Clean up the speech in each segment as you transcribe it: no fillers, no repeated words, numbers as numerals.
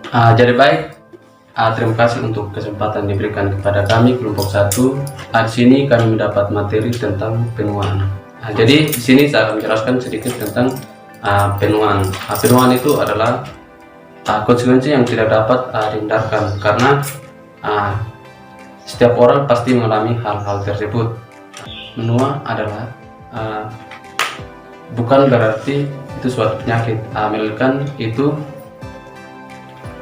Jadi baik, terima kasih untuk kesempatan diberikan kepada kami kelompok 1. Di sini kami mendapat materi tentang penuaan. Jadi di sini saya akan menjelaskan sedikit tentang penuaan. Penuaan itu adalah konsekuensi yang tidak dapat dihindarkan karena setiap orang pasti mengalami hal-hal tersebut. Menua adalah bukan berarti itu suatu penyakit, melainkan itu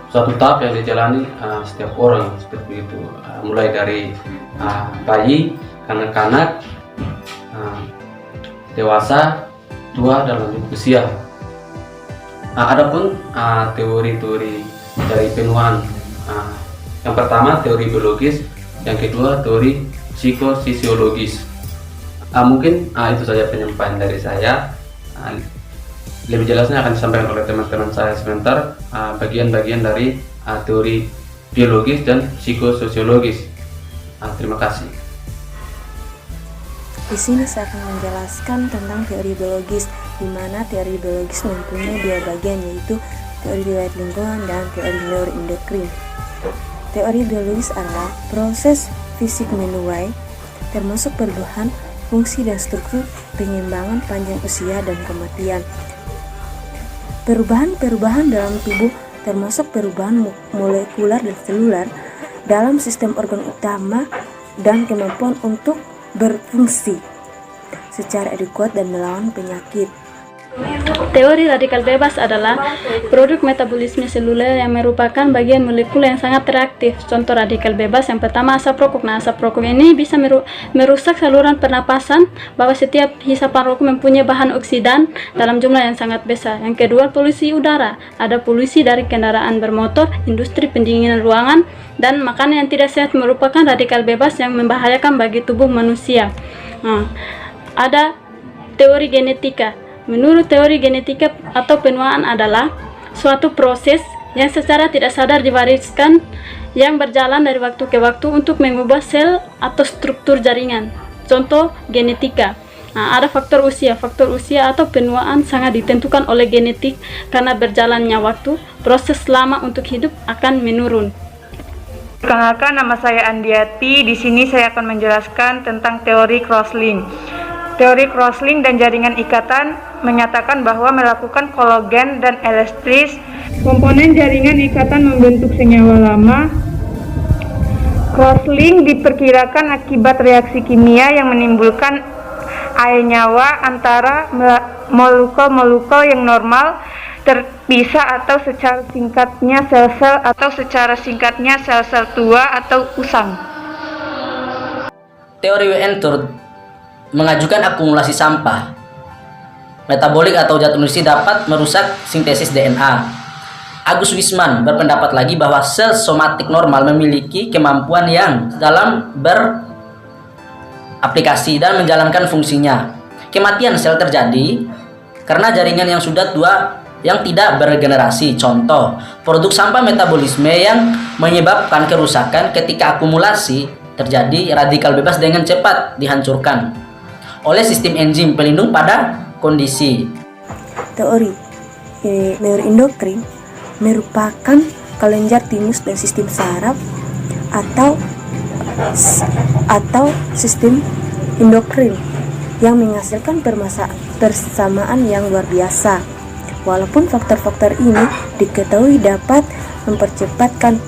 suatu tahap yang dijalani setiap orang seperti itu, mulai dari bayi, kanak-kanak, dewasa, tua, dan lanjut usia. Adapun teori-teori dari penuaan, yang pertama teori biologis, yang kedua teori psikofisiologis. Mungkin itu saja penyampaian dari saya. Lebih jelasnya akan disampaikan oleh teman-teman saya sebentar, bagian-bagian dari teori biologis dan psikososiologis. Terima kasih. Di sini saya akan menjelaskan tentang teori biologis, di mana teori biologis mempunyai dua bagian, yaitu teori riwayat lingkungan dan teori neuroendokrin. Teori biologis adalah proses fisik menuai, termasuk perubahan fungsi dan struktur, pengembangan panjang usia dan kematian. Perubahan-perubahan dalam tubuh termasuk perubahan molekular dan seluler dalam sistem organ utama dan kemampuan untuk berfungsi secara adekuat dan melawan penyakit. Teori radikal bebas adalah produk metabolisme seluler yang merupakan bagian molekul yang sangat reaktif. Contoh radikal bebas yang pertama asap rokok. Asap rokok ini bisa merusak saluran pernapasan, bahwa setiap hisapan rokok mempunyai bahan oksidan dalam jumlah yang sangat besar. Yang kedua, polusi udara. Ada polusi dari kendaraan bermotor, industri pendinginan ruangan, dan makanan yang tidak sehat merupakan radikal bebas yang membahayakan bagi tubuh manusia. Ada teori genetika. Menurut teori genetika atau penuaan adalah suatu proses yang secara tidak sadar diwariskan yang berjalan dari waktu ke waktu untuk mengubah sel atau struktur jaringan. Contoh genetika. Ada faktor usia. Faktor usia atau penuaan sangat ditentukan oleh genetik karena berjalannya waktu, proses lama untuk hidup akan menurun. Perkenalkan, nama saya Andiati. Di sini saya akan menjelaskan tentang teori crosslink. Teori crosslink dan jaringan ikatan menyatakan bahwa melakukan kolagen dan elastris, komponen jaringan ikatan membentuk senyawa lama. Crosslink diperkirakan akibat reaksi kimia yang menimbulkan air nyawa antara molekul-molekul yang normal terpisah atau secara singkatnya sel-sel tua atau usang. Teori WN turut mengajukan akumulasi sampah metabolik atau zat nutrisi dapat merusak sintesis DNA. Agus Wisman berpendapat lagi bahwa sel somatik normal memiliki kemampuan yang dalam beraplikasi dan menjalankan fungsinya. Kematian sel terjadi karena jaringan yang sudah tua yang tidak beregenerasi. Contoh, produk sampah metabolisme yang menyebabkan kerusakan ketika akumulasi terjadi radikal bebas dengan cepat dihancurkan oleh sistem enzim pelindung pada kondisi. Teori neuroendokrin merupakan kelenjar timus dan sistem saraf atau sistem endokrin yang menghasilkan persamaan yang luar biasa. Walaupun faktor-faktor ini diketahui dapat mempercepatkan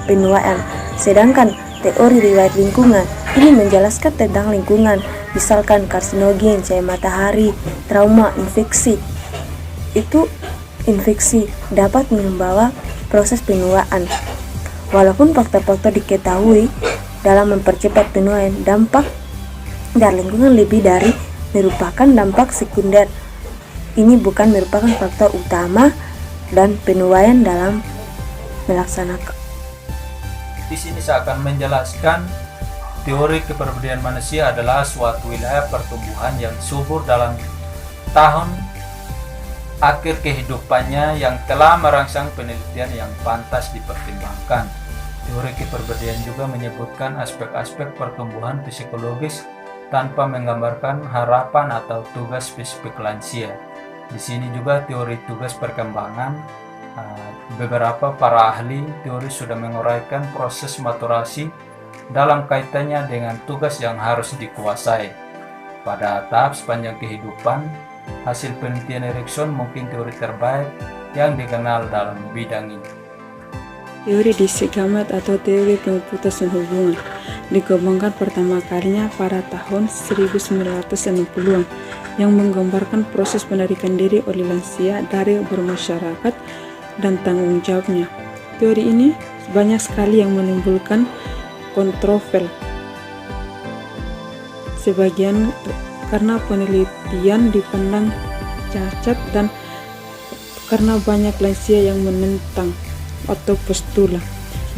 penuaan, sedangkan teori riwayat lingkungan ini menjelaskan tentang lingkungan, misalkan karsinogen, cahaya matahari, trauma, infeksi. Infeksi dapat membawa proses penuaan. Walaupun faktor-faktor diketahui dalam mempercepat penuaan, dampak dari lingkungan lebih dari merupakan dampak sekunder. Ini bukan merupakan faktor utama dan penuaian dalam melaksanakan. Di sini saya akan menjelaskan teori kepribadian manusia adalah suatu wilayah pertumbuhan yang subur dalam tahun akhir kehidupannya yang telah merangsang penelitian yang pantas dipertimbangkan. Teori kepribadian juga menyebutkan aspek-aspek pertumbuhan psikologis tanpa menggambarkan harapan atau tugas spesifik lansia. Di sini juga teori tugas perkembangan beberapa para ahli teori sudah menguraikan proses maturasi dalam kaitannya dengan tugas yang harus dikuasai. Pada tahap sepanjang kehidupan, hasil penelitian Erikson mungkin teori terbaik yang dikenal dalam bidang ini. Teori dissegamment atau teori pemutusan hubungan dikembangkan pertama kalinya pada tahun 1960-an yang menggambarkan proses penarikan diri oleh lansia dari bermasyarakat dan tanggung jawabnya. Teori ini banyak sekali yang menimbulkan kontroversi. Sebagian karena penelitian dipandang cacat dan karena banyak lansia yang menentang atau postula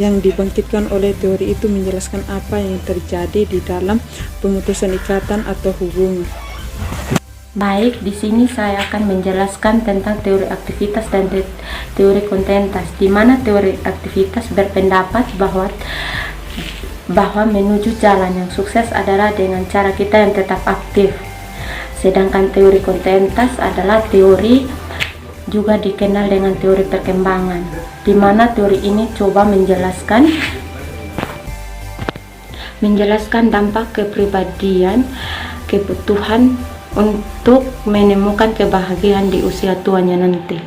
yang dibangkitkan oleh teori itu menjelaskan apa yang terjadi di dalam pemutusan ikatan atau hubungan. Baik, di sini saya akan menjelaskan tentang teori aktivitas dan teori kontentas, di mana teori aktivitas berpendapat bahwa menuju jalan yang sukses adalah dengan cara kita yang tetap aktif. Sedangkan teori kontentas adalah teori juga dikenal dengan teori perkembangan, di mana teori ini coba menjelaskan dampak kepribadian, kebutuhan untuk menemukan kebahagiaan di usia tuanya nanti.